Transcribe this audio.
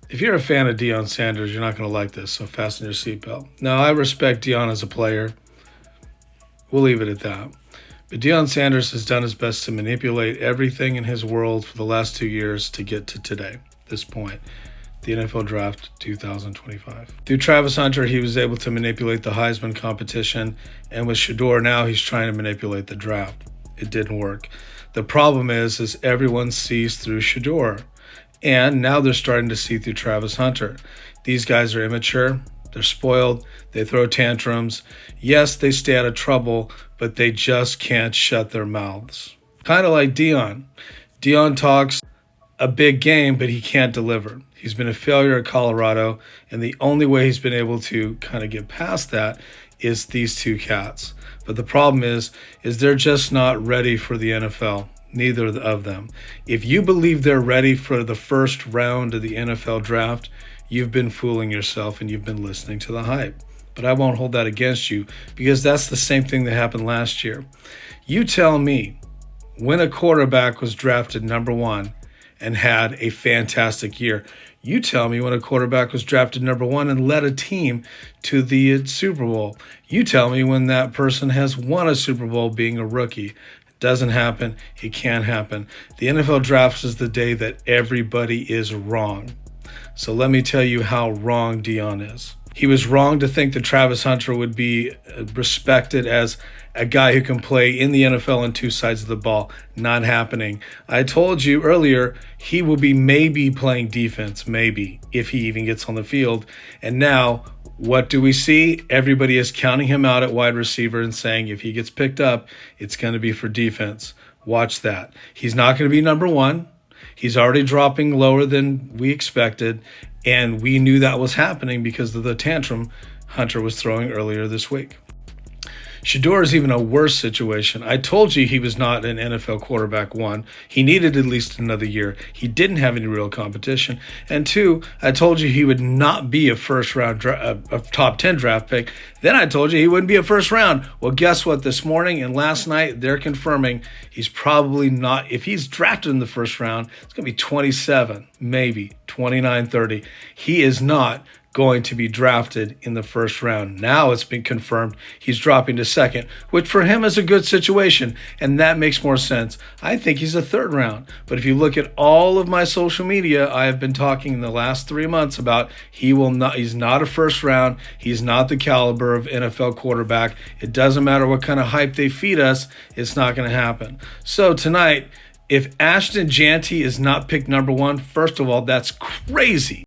If you're a fan of Deion Sanders, you're not going to like this, so fasten your seatbelt. Now, I respect Deion as a player. We'll leave it at that. But Deion Sanders has done his best to manipulate everything in his world for the last 2 years to get to today, this point, the NFL Draft 2025. Through Travis Hunter, he was able to manipulate the Heisman competition, and with Shedeur now, he's trying to manipulate the draft. It didn't work. The problem is everyone sees through Shedeur. And now they're starting to see through Travis Hunter. These guys are immature. They're spoiled. They throw tantrums. Yes, they stay out of trouble, but they just can't shut their mouths. Kind of like Deion. Deion talks a big game, but he can't deliver. He's been a failure at Colorado, and the only way he's been able to kind of get past that is these two cats. But the problem is they're just not ready for the NFL. Neither of them. If you believe they're ready for the first round of the NFL draft, you've been fooling yourself and you've been listening to the hype. But I won't hold that against you because that's the same thing that happened last year. You tell me when a quarterback was drafted number one and had a fantastic year. You tell me when a quarterback was drafted number one and led a team to the Super Bowl. You tell me when that person has won a Super Bowl being a rookie. Doesn't happen. It can't happen. The NFL draft is the day that everybody is wrong. So let me tell you how wrong Deion is. He was wrong to think that Travis Hunter would be respected as a guy who can play in the NFL on two sides of the ball. Not happening. I told you earlier he will be maybe playing defense, maybe, if he even gets on the field. And now, what do we see? Everybody is counting him out at wide receiver and saying if he gets picked up, it's going to be for defense. Watch that. He's not going to be number one. He's already dropping lower than we expected, and we knew that was happening because of the tantrum Hunter was throwing earlier this week. Shedeur is even a worse situation. I told you he was not an NFL quarterback, one. He needed at least another year. He didn't have any real competition. And two, I told you he would not be a first-round, a top 10 draft pick. Then I told you he wouldn't be a first round. Well, guess what? This morning and last night, they're confirming he's probably not. If he's drafted in the first round, it's going to be 27, maybe 29, 30. He is not going to be drafted in the first round. Now it's been confirmed he's dropping to second, which for him is a good situation, and that makes more sense. I think he's a third round. But if you look at all of my social media, I have been talking in the last 3 months about he's not a first round. He's not the caliber of NFL quarterback. It doesn't matter what kind of hype they feed us, it's not going to happen. So tonight, if Ashton Jeanty is not picked number one, first of all, that's crazy.